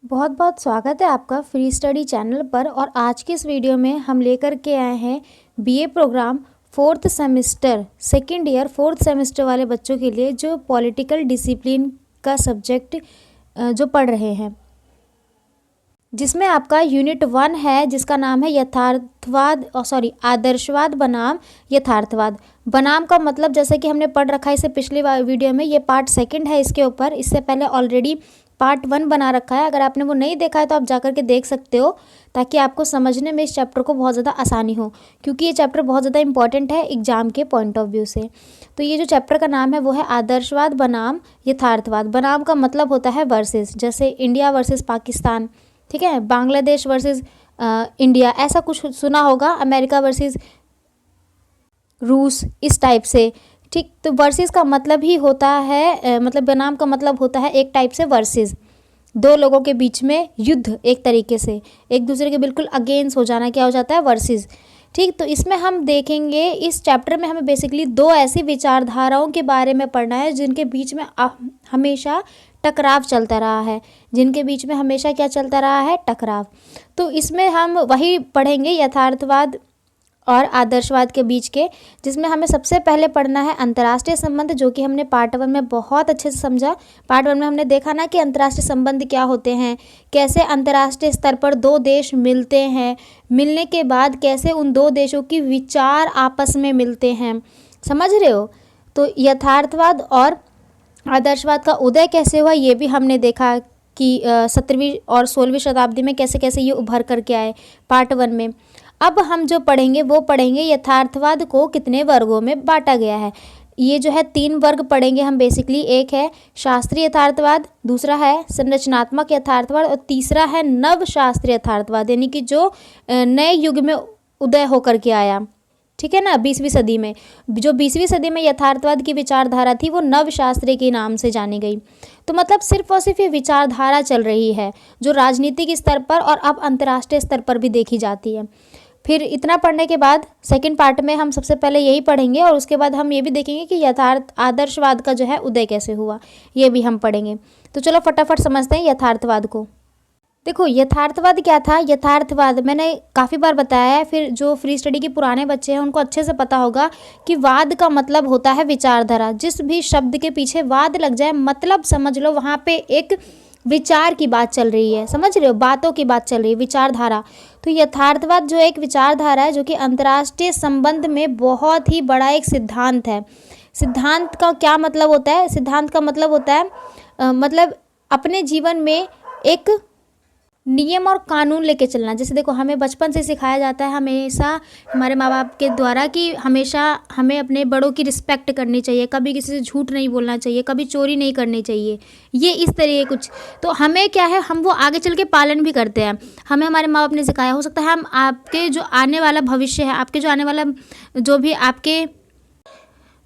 बहुत बहुत स्वागत है आपका फ्री स्टडी चैनल पर। और आज की इस वीडियो में हम लेकर के आए हैं BA programme fourth semester second year fourth semester वाले बच्चों के लिए जो पॉलिटिकल डिसिप्लिन का सब्जेक्ट जो पढ़ रहे हैं, जिसमें आपका यूनिट 1 है जिसका नाम है आदर्शवाद बनाम यथार्थवाद। बनाम का मतलब जैसे कि हमने पढ़ रखा है इससे पिछली वीडियो में, ये पार्ट सेकंड है इसके ऊपर। इससे पहले ऑलरेडी पार्ट 1 बना रखा है। अगर आपने वो नहीं देखा है तो आप जाकर के देख सकते हो, ताकि आपको समझने में इस चैप्टर को बहुत ज़्यादा आसानी हो, क्योंकि ये चैप्टर बहुत ज़्यादा इंपॉर्टेंट है एग्जाम के पॉइंट ऑफ व्यू से। तो ये जो चैप्टर का नाम है वो है आदर्शवाद बनाम यथार्थवाद। बनाम का मतलब होता है वर्सेस, जैसे इंडिया वर्सेस पाकिस्तान, ठीक है, बांग्लादेश वर्सेस इंडिया, ऐसा कुछ सुना होगा, अमेरिका वर्सेस रूस, इस टाइप से, ठीक। तो वर्सेस का मतलब ही होता है मतलब बनाम का मतलब होता है एक टाइप से वर्सेस, दो लोगों के बीच में युद्ध, एक तरीके से एक दूसरे के बिल्कुल अगेंस्ट हो जाना, क्या हो जाता है, वर्सेस, ठीक। तो इसमें हम देखेंगे, इस चैप्टर में हमें बेसिकली दो ऐसी विचारधाराओं के बारे में पढ़ना है जिनके बीच में हमेशा टकराव चलता रहा है, जिनके बीच में हमेशा क्या चलता रहा है, टकराव। तो इसमें हम वही पढ़ेंगे यथार्थवाद और आदर्शवाद के बीच के, जिसमें हमें सबसे पहले पढ़ना है अंतर्राष्ट्रीय संबंध, जो कि हमने पार्ट 1 में बहुत अच्छे से समझा। पार्ट 1 में हमने देखा ना कि अंतर्राष्ट्रीय संबंध क्या होते हैं, कैसे अंतर्राष्ट्रीय स्तर पर दो देश मिलते हैं, मिलने के बाद कैसे उन दो देशों की विचार आपस में मिलते हैं, समझ रहे हो। तो यथार्थवाद और आदर्शवाद का उदय कैसे हुआ ये भी हमने देखा कि 17वीं और 16वीं शताब्दी में कैसे कैसे ये उभर करके आए, पार्ट 1 में। अब हम जो पढ़ेंगे वो पढ़ेंगे यथार्थवाद को कितने वर्गों में बांटा गया है। ये जो है 3 वर्ग पढ़ेंगे हम बेसिकली। एक है शास्त्रीय यथार्थवाद, दूसरा है संरचनात्मक यथार्थवाद और तीसरा है नव शास्त्रीय यथार्थवाद, यानी कि जो नए युग में उदय होकर के आया, ठीक है ना, 20वीं सदी में। जो 20वीं सदी में यथार्थवाद की विचारधारा थी वो नवशास्त्रीय के नाम से जानी गई। तो मतलब सिर्फ और सिर्फ ये विचारधारा चल रही है जो राजनीतिक स्तर पर और अब अंतर्राष्ट्रीय स्तर पर भी देखी जाती है। फिर इतना पढ़ने के बाद सेकंड पार्ट में हम सबसे पहले यही पढ़ेंगे और उसके बाद हम ये भी देखेंगे कि आदर्शवाद का जो है उदय कैसे हुआ, ये भी हम पढ़ेंगे। तो चलो फटाफट समझते हैं यथार्थवाद को। देखो यथार्थवाद क्या था। यथार्थवाद मैंने काफ़ी बार बताया है, फिर जो फ्री स्टडी के पुराने बच्चे हैं उनको अच्छे से पता होगा कि वाद का मतलब होता है विचारधारा। जिस भी शब्द के पीछे वाद लग जाए मतलब समझ लो वहाँ पे एक विचार की बात चल रही है, समझ रहे हो, बातों की बात चल रही है, विचारधारा। तो यथार्थवाद जो एक विचारधारा है जो कि अंतर्राष्ट्रीय संबंध में बहुत ही बड़ा एक सिद्धांत है। सिद्धांत का क्या मतलब होता है, सिद्धांत का मतलब होता है मतलब अपने जीवन में एक नियम और कानून लेके चलना। जैसे देखो हमें बचपन से सिखाया जाता है हमेशा हमारे माँ बाप के द्वारा कि हमेशा हमें अपने बड़ों की रिस्पेक्ट करनी चाहिए, कभी किसी से झूठ नहीं बोलना चाहिए, कभी चोरी नहीं करनी चाहिए, ये इस तरह कुछ। तो हमें क्या है, हम वो आगे चल के पालन भी करते हैं। हमें हमारे माँ बाप ने सिखाया, हो सकता है हम आपके जो आने वाला भविष्य है, आपके जो आने वाला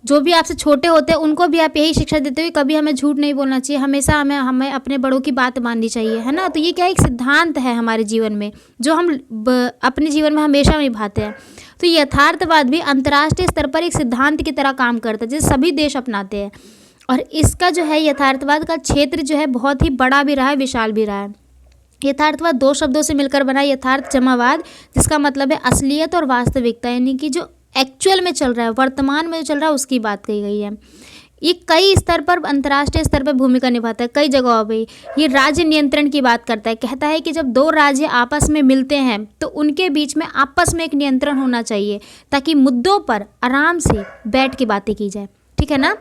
जो भी आपसे छोटे होते हैं उनको भी आप यही शिक्षा देते हो कि कभी हमें झूठ नहीं बोलना चाहिए, हमेशा हमें अपने बड़ों की बात माननी चाहिए, है ना। तो ये क्या एक सिद्धांत है हमारे जीवन में जो हम अपने जीवन में हमेशा निभाते हैं। तो यथार्थवाद भी अंतर्राष्ट्रीय स्तर पर एक सिद्धांत की तरह काम करता है जिसे सभी देश अपनाते हैं। और इसका जो है यथार्थवाद का क्षेत्र जो है बहुत ही बड़ा भी रहा है, विशाल भी रहा है। यथार्थवाद 2 शब्दों से मिलकर बना, यथार्थ जमावाद, जिसका मतलब है असलियत और वास्तविकता, यानी कि जो एक्चुअल में चल रहा है, वर्तमान में जो चल रहा है उसकी बात कही गई है। ये कई स्तर पर अंतर्राष्ट्रीय स्तर पर भूमिका निभाता है, कई जगहों पे। ये राज्य नियंत्रण की बात करता है, कहता है कि जब 2 राज्य आपस में मिलते हैं तो उनके बीच में आपस में एक नियंत्रण होना चाहिए ताकि मुद्दों पर आराम से बैठ के बातें की जाए, ठीक है ना।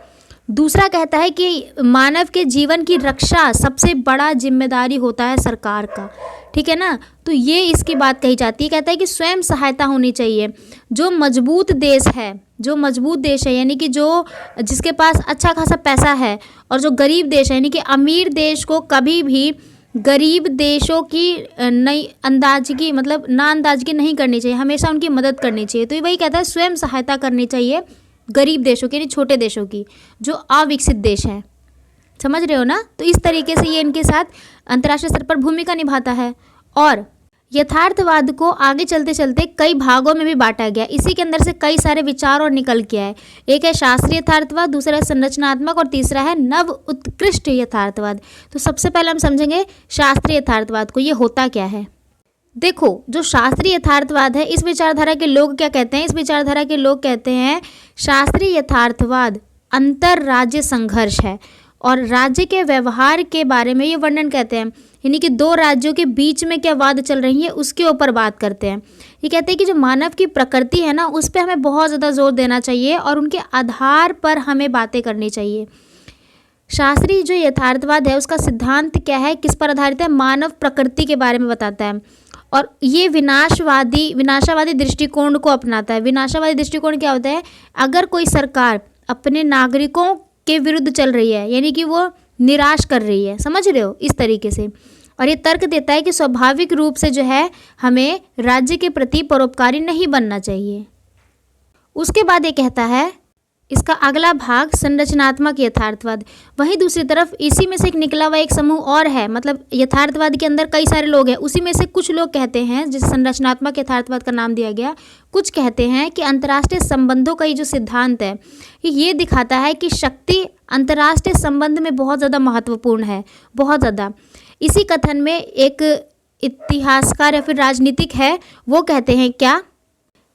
दूसरा कहता है कि मानव के जीवन की रक्षा सबसे बड़ा जिम्मेदारी होता है सरकार का, ठीक है ना। तो ये इसकी बात कही जाती है। कहता है कि स्वयं सहायता होनी चाहिए। जो मजबूत देश है यानी कि जो जिसके पास अच्छा खासा पैसा है, और जो गरीब देश है यानी कि अमीर देश को कभी भी गरीब देशों की नाअंदाजगी नहीं करनी चाहिए, हमेशा उनकी मदद करनी चाहिए। तो वही कहता है स्वयं सहायता करनी चाहिए गरीब देशों की, यानी छोटे देशों की, जो अविकसित देश हैं, समझ रहे हो ना। तो इस तरीके से ये इनके साथ अंतर्राष्ट्रीय स्तर पर भूमिका निभाता है। और यथार्थवाद को आगे चलते चलते कई भागों में भी बांटा गया। इसी के अंदर से कई सारे विचार और निकल के आए। एक है शास्त्रीय यथार्थवाद, दूसरा है संरचनात्मक और तीसरा है नव उत्कृष्ट यथार्थवाद। तो सबसे पहले हम समझेंगे शास्त्रीय यथार्थवाद को। ये होता क्या है? देखो, जो शास्त्रीय यथार्थवाद है, इस विचारधारा के लोग क्या कहते हैं? इस विचारधारा के लोग कहते हैं शास्त्रीय यथार्थवाद अंतर राज्य संघर्ष है और राज्य के व्यवहार के बारे में ये वर्णन कहते हैं, यानी कि दो राज्यों के बीच में क्या वाद चल रही है उसके ऊपर बात करते हैं। ये कहते हैं कि जो मानव की प्रकृति है ना, उस पर हमें बहुत ज़्यादा जोर देना चाहिए और उनके आधार पर हमें बातें करनी चाहिए। शास्त्रीय जो यथार्थवाद है उसका सिद्धांत क्या है, किस पर आधारित है? मानव प्रकृति के बारे में बताता है और ये विनाशवादी दृष्टिकोण को अपनाता है। विनाशवादी दृष्टिकोण क्या होता है? अगर कोई सरकार अपने नागरिकों के विरुद्ध चल रही है, यानी कि वो निराश कर रही है, समझ रहे हो, इस तरीके से। और ये तर्क देता है कि स्वाभाविक रूप से जो है हमें राज्य के प्रति परोपकारी नहीं बनना चाहिए। उसके बाद ये कहता है, इसका अगला भाग संरचनात्मक यथार्थवाद। वहीं दूसरी तरफ इसी में से एक निकला हुआ एक समूह और है, मतलब यथार्थवाद के अंदर कई सारे लोग हैं, उसी में से कुछ लोग कहते हैं, जिसे संरचनात्मक यथार्थवाद का नाम दिया गया, कुछ कहते हैं कि अंतर्राष्ट्रीय संबंधों का ये जो सिद्धांत है ये दिखाता है कि शक्ति अंतर्राष्ट्रीय संबंध में बहुत ज़्यादा महत्वपूर्ण है, बहुत ज़्यादा। इसी कथन में एक इतिहासकार या फिर राजनीतिक है, वो कहते हैं क्या,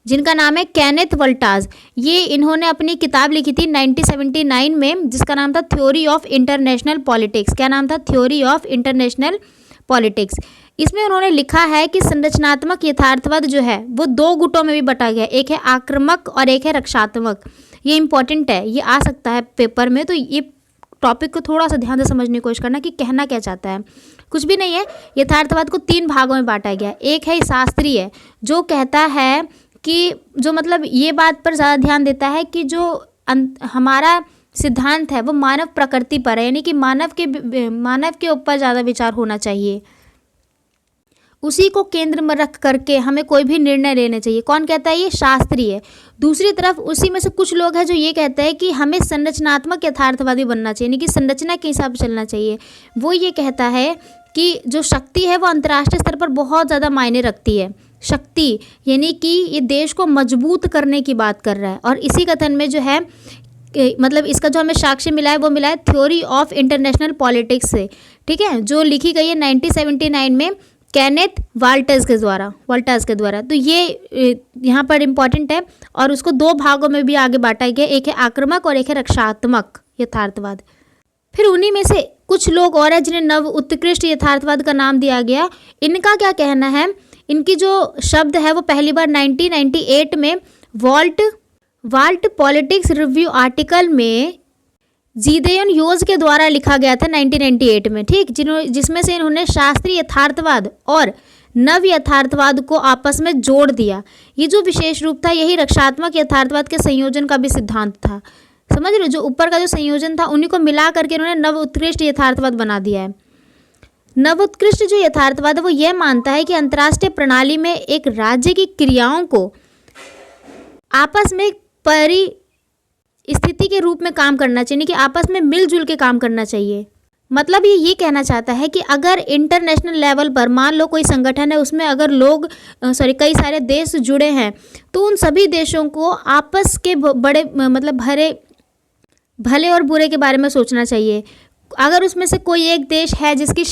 जिनका नाम है केनेथ वोल्टाज। ये इन्होंने अपनी किताब लिखी थी 1979 में, जिसका नाम था थ्योरी ऑफ इंटरनेशनल पॉलिटिक्स। क्या नाम था? Theory of international politics. इसमें उन्होंने लिखा है कि संरचनात्मक यथार्थवाद जो है वो दो गुटों में भी बटा गया, एक है आक्रामक और एक है रक्षात्मक। ये इंपॉर्टेंट है, ये आ सकता है पेपर में, तो ये टॉपिक को थोड़ा सा ध्यान से समझने की कोशिश करना कि कहना क्या चाहता है। कुछ भी नहीं है, यथार्थवाद को तीन भागों में बांटा गया। एक है शास्त्रीय, जो कहता है कि जो मतलब ये बात पर ज़्यादा ध्यान देता है कि जो हमारा सिद्धांत है वो मानव प्रकृति पर है, यानी कि मानव के ऊपर ज़्यादा विचार होना चाहिए, उसी को केंद्र में रख करके हमें कोई भी निर्णय लेने चाहिए। कौन कहता है? ये शास्त्रीय। दूसरी तरफ उसी में से कुछ लोग हैं जो ये कहते हैं कि हमें संरचनात्मक यथार्थवादी बनना चाहिए, यानी कि संरचना के हिसाब से चलना चाहिए। वो ये कहता है कि जो शक्ति है वो अंतर्राष्ट्रीय स्तर पर बहुत ज़्यादा मायने रखती है। शक्ति यानी कि ये देश को मजबूत करने की बात कर रहा है। और इसी कथन में जो है मतलब इसका जो हमें साक्ष्य मिला है वो मिला है थ्योरी ऑफ इंटरनेशनल पॉलिटिक्स से, ठीक है, जो लिखी गई है 1979 में केनेथ वोल्टाज के द्वारा। तो ये यहाँ पर इम्पॉर्टेंट है और उसको दो भागों में भी आगे बांटा गया, एक है आक्रामक और एक है रक्षात्मक यथार्थवाद। फिर उन्हीं में से कुछ लोग और हैं जिन्हें नव उत्कृष्ट यथार्थवाद का नाम दिया गया। इनका क्या कहना है? इनकी जो शब्द है वो पहली बार 1998 में वाल्ट पॉलिटिक्स रिव्यू आर्टिकल में जीदेओन ह्यूज के द्वारा लिखा गया था 1998 में, ठीक, जिसमें से इन्होंने शास्त्रीय यथार्थवाद और नव यथार्थवाद को आपस में जोड़ दिया। ये जो विशेष रूप था यही रक्षात्मक यथार्थवाद के संयोजन का भी सिद्धांत था। समझ रहे हो, जो ऊपर का जो संयोजन था उन्हीं को मिला करके इन्होंने नव उत्कृष्ट यथार्थवाद बना दिया है। नव उत्कृष्ट जो यथार्थवाद है वो यह मानता है कि अंतर्राष्ट्रीय प्रणाली में एक राज्य की क्रियाओं को आपस में परिस्थिति के रूप में काम करना चाहिए, कि आपस में मिलजुल के काम करना चाहिए। मतलब ये कहना चाहता है कि अगर इंटरनेशनल लेवल पर मान लो कोई संगठन है, उसमें अगर कई सारे देश जुड़े हैं, तो उन सभी देशों को आपस के बड़े मतलब भले और बुरे के बारे में सोचना चाहिए। अगर उसमें से कोई एक देश है जिसकी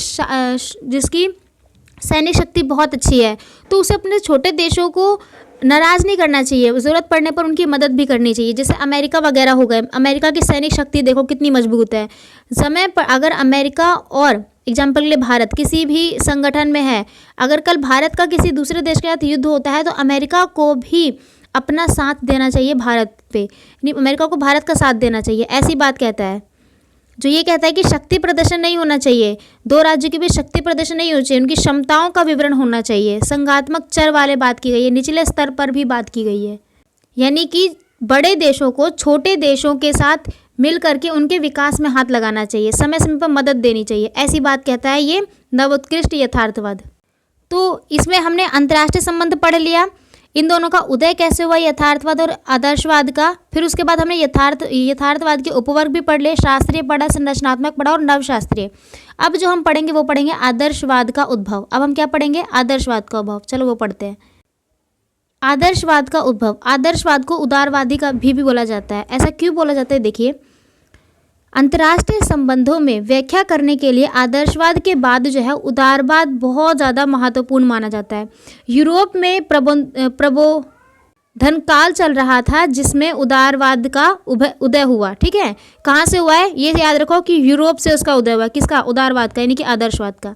सैनिक शक्ति बहुत अच्छी है, तो उसे अपने छोटे देशों को नाराज़ नहीं करना चाहिए, ज़रूरत पड़ने पर उनकी मदद भी करनी चाहिए। जैसे अमेरिका वगैरह हो गए, अमेरिका की सैनिक शक्ति देखो कितनी मजबूत है। समय पर अगर अमेरिका और एग्जाम्पल के लिए भारत किसी भी संगठन में है, अगर कल भारत का किसी दूसरे देश के साथ युद्ध होता है तो अमेरिका को भी अपना साथ देना चाहिए भारत पे, यानी अमेरिका को भारत का साथ देना चाहिए, ऐसी बात कहता है। जो ये कहता है कि शक्ति प्रदर्शन नहीं होना चाहिए, दो राज्यों के बीच शक्ति प्रदर्शन नहीं होना चाहिए, उनकी क्षमताओं का विवरण होना चाहिए। संघात्मक चर वाले बात की गई है, निचले स्तर पर भी बात की गई है, यानी कि बड़े देशों को छोटे देशों के साथ मिल करके उनके विकास में हाथ लगाना चाहिए, समय समय पर मदद देनी चाहिए, ऐसी बात कहता है ये नवोत्कृष्ट यथार्थवाद। तो इसमें हमने अंतर्राष्ट्रीय संबंध पढ़ लिया, इन दोनों का उदय कैसे हुआ, यथार्थवाद और आदर्शवाद का। फिर उसके बाद हमने यथार्थवाद के उपवर्ग भी पढ़ लिए, शास्त्रीय पढ़ा, संरचनात्मक पढ़ा और नवशास्त्रीय। अब जो हम पढ़ेंगे वो पढ़ेंगे आदर्शवाद का उद्भव। अब हम क्या पढ़ेंगे, आदर्शवाद का उद्भव। चलो वो पढ़ते हैं। आदर्शवाद का उद्भव। आदर्शवाद को उदारवादी का भी बोला जाता है। ऐसा क्यों बोला जाता है, देखिए, अंतर्राष्ट्रीय संबंधों में व्याख्या करने के लिए आदर्शवाद के बाद जो है उदारवाद बहुत ज़्यादा महत्वपूर्ण माना जाता है। यूरोप में प्रबोधन काल चल रहा था जिसमें उदारवाद का उदय हुआ। ठीक है, कहाँ से हुआ है ये याद रखो कि यूरोप से उसका उदय हुआ। किसका, उदारवाद का, यानी कि आदर्शवाद का।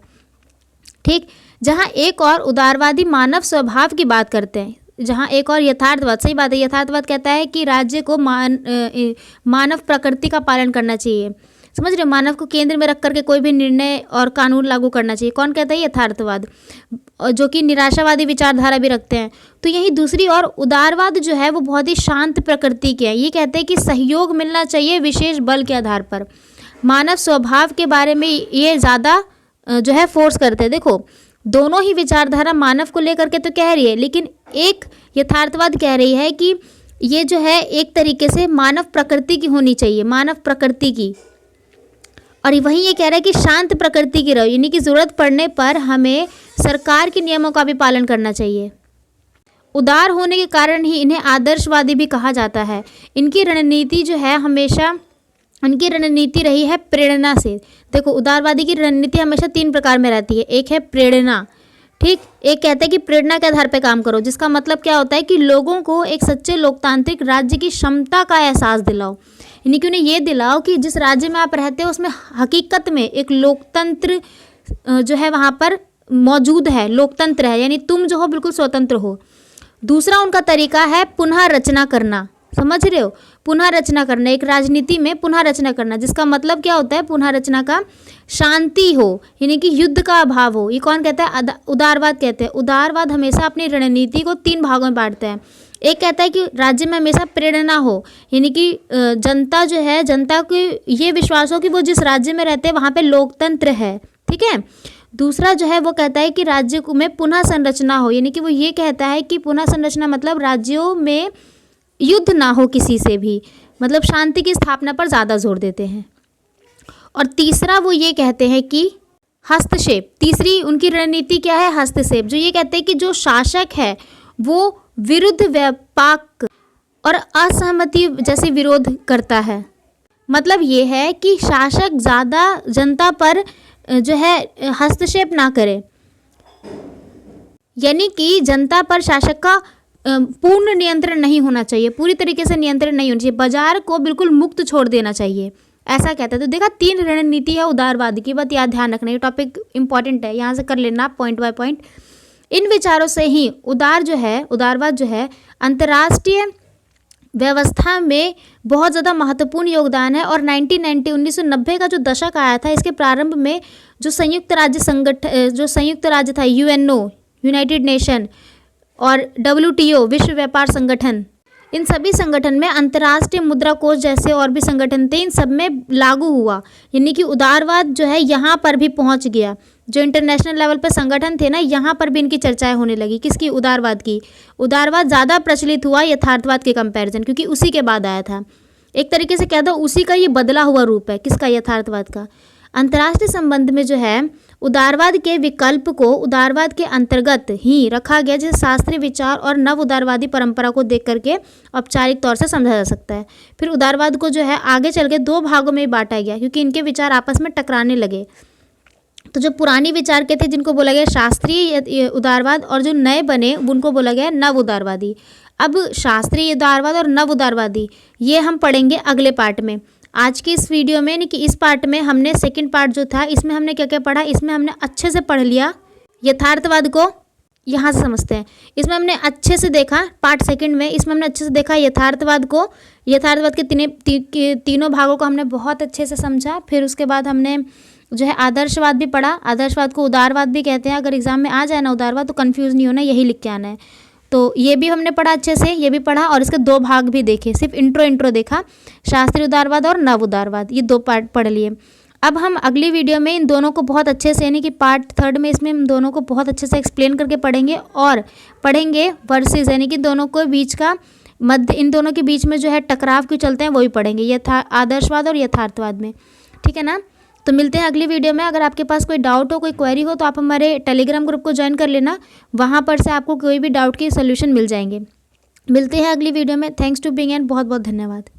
ठीक, जहाँ एक और उदारवादी मानव स्वभाव की बात करते हैं, जहाँ एक और यथार्थवाद, सही बात है, यथार्थवाद कहता है कि राज्य को मानव प्रकृति का पालन करना चाहिए। समझ रहे, मानव को केंद्र में रख करके कोई भी निर्णय और कानून लागू करना चाहिए। कौन कहता है, यथार्थवाद, जो कि निराशावादी विचारधारा भी रखते हैं। तो यही दूसरी और उदारवाद जो है वो बहुत ही शांत प्रकृति के है। ये कहते हैं कि सहयोग मिलना चाहिए विशेष बल के आधार पर। मानव स्वभाव के बारे में ये ज़्यादा जो है फोर्स करते हैं। देखो, दोनों ही विचारधारा मानव को लेकर के तो कह रही है, लेकिन एक यथार्थवाद कह रही है कि ये जो है एक तरीके से मानव प्रकृति की होनी चाहिए, मानव प्रकृति की। और वहीं ये कह रहा है कि शांत प्रकृति की रहो, यानी कि ज़रूरत पड़ने पर हमें सरकार के नियमों का भी पालन करना चाहिए। उदार होने के कारण ही इन्हें आदर्शवादी भी कहा जाता है। इनकी रणनीति जो है हमेशा, उनकी रणनीति रही है प्रेरणा से। देखो, उदारवादी की रणनीति हमेशा 3 प्रकार में रहती है। एक है प्रेरणा, ठीक, एक कहते हैं कि प्रेरणा के आधार पर काम करो, जिसका मतलब क्या होता है कि लोगों को एक सच्चे लोकतांत्रिक राज्य की क्षमता का एहसास दिलाओ। यानी कि उन्हें ये दिलाओ कि जिस राज्य में आप रहते हो उसमें हकीकत में एक लोकतंत्र जो है वहाँ पर मौजूद है, लोकतंत्र है, यानी तुम जो हो बिल्कुल स्वतंत्र हो। दूसरा उनका तरीका है पुनः रचना करना। समझ रहे हो, पुनः रचना करना, एक राजनीति में पुनः रचना करना, जिसका मतलब क्या होता है, पुनः रचना का शांति हो, यानी कि युद्ध का अभाव हो। ये कौन कहता है, उदारवाद कहते हैं। उदारवाद हमेशा अपनी रणनीति को 3 भागों में बांटते हैं। एक कहता है कि राज्य में हमेशा प्रेरणा हो, यानी कि जनता जो है, जनता को ये विश्वास हो कि वो जिस राज्य में रहते हैं वहाँ पे लोकतंत्र है। ठीक है। दूसरा जो है वो कहता है कि राज्य में पुनः संरचना हो, यानी कि वो ये कहता है कि पुनः संरचना मतलब राज्यों में युद्ध ना हो किसी से भी, मतलब शांति की स्थापना पर ज़्यादा जोर देते हैं। और तीसरा वो ये कहते हैं कि हस्तक्षेप, तीसरी उनकी रणनीति क्या है, हस्तक्षेप, जो ये कहते हैं कि जो शासक है वो विरुद्ध व्यापक और असहमति जैसे विरोध करता है। मतलब ये है कि शासक ज़्यादा जनता पर जो है हस्तक्षेप ना करे, यानी कि जनता पर शासक का पूर्ण नियंत्रण नहीं होना चाहिए, पूरी तरीके से नियंत्रण नहीं होना चाहिए, बाजार को बिल्कुल मुक्त छोड़ देना चाहिए, ऐसा कहता है। तो देखा 3 रणनीति है उदारवाद की, बात याद ध्यान रखना, ये टॉपिक इंपॉर्टेंट है, यहाँ से कर लेना पॉइंट बाय पॉइंट। इन विचारों से ही उदारवाद जो है अंतर्राष्ट्रीय व्यवस्था में बहुत ज़्यादा महत्वपूर्ण योगदान है। और 1990 का जो दशक आया था, इसके प्रारंभ में जो संयुक्त राज्य था, यूएनओ यूनाइटेड नेशन और WTO विश्व व्यापार संगठन, इन सभी संगठन में अंतर्राष्ट्रीय मुद्रा कोष जैसे और भी संगठन थे, इन सब में लागू हुआ, यानी कि उदारवाद जो है यहाँ पर भी पहुँच गया। जो इंटरनेशनल लेवल पर संगठन थे ना, यहाँ पर भी इनकी चर्चाएं होने लगी। किसकी, उदारवाद की। उदारवाद ज़्यादा प्रचलित हुआ यथार्थवाद के कंपैरिजन, क्योंकि उसी के बाद आया था। एक तरीके से कह दो उसी का ये बदला हुआ रूप है, किसका, यथार्थवाद का। अंतर्राष्ट्रीय संबंध में जो है उदारवाद के विकल्प को उदारवाद के अंतर्गत ही रखा गया, जैसे शास्त्रीय विचार और नव उदारवादी परंपरा को देख करके औपचारिक तौर से समझा जा सकता है। फिर उदारवाद को जो है आगे चल के 2 भागों में बांटा गया, क्योंकि इनके विचार आपस में टकराने लगे। तो जो पुरानी विचार के थे जिनको बोला गया शास्त्रीय उदारवाद, और जो नए बने उनको बोला गया नव उदारवादी। अब शास्त्रीय उदारवाद और नव उदारवादी ये हम पढ़ेंगे अगले पार्ट में। आज की इस वीडियो में, यानी कि इस पार्ट में हमने सेकंड पार्ट जो था, इसमें हमने क्या क्या पढ़ा, इसमें हमने अच्छे से पढ़ लिया यथार्थवाद को, यहाँ से समझते हैं। इसमें हमने अच्छे से देखा पार्ट सेकंड में, इसमें हमने अच्छे से देखा यथार्थवाद को, यथार्थवाद के तीनों भागों को हमने बहुत अच्छे से समझा। फिर उसके बाद हमने जो है आदर्शवाद भी पढ़ा, आदर्शवाद को उदारवाद भी कहते हैं। अगर एग्जाम में आ जाए ना उदारवाद तो कंफ्यूज नहीं होना, यही लिख के आना है। तो ये भी हमने पढ़ा अच्छे से, ये भी पढ़ा, और इसके 2 भाग भी देखे, सिर्फ इंट्रो देखा, शास्त्रीय उदारवाद और नव उदारवाद, ये 2 पार्ट पढ़ लिए। अब हम अगली वीडियो में इन दोनों को बहुत अच्छे से, यानी कि पार्ट 3 में इसमें हम दोनों को बहुत अच्छे से एक्सप्लेन करके पढ़ेंगे और पढ़ेंगे वर्सेस, यानी कि दोनों को बीच का मध्य, इन दोनों के बीच में जो है टकराव क्यों चलते हैं वो भी पढ़ेंगे, आदर्शवाद और यथार्थवाद में। ठीक है ना। तो मिलते हैं अगली वीडियो में। अगर आपके पास कोई डाउट हो, कोई क्वेरी हो, तो आप हमारे टेलीग्राम ग्रुप को ज्वाइन कर लेना। वहाँ पर से आपको कोई भी डाउट के सोल्यूशन मिल जाएंगे। मिलते हैं अगली वीडियो में। थैंक्स टू बीइंग एंड बहुत बहुत धन्यवाद।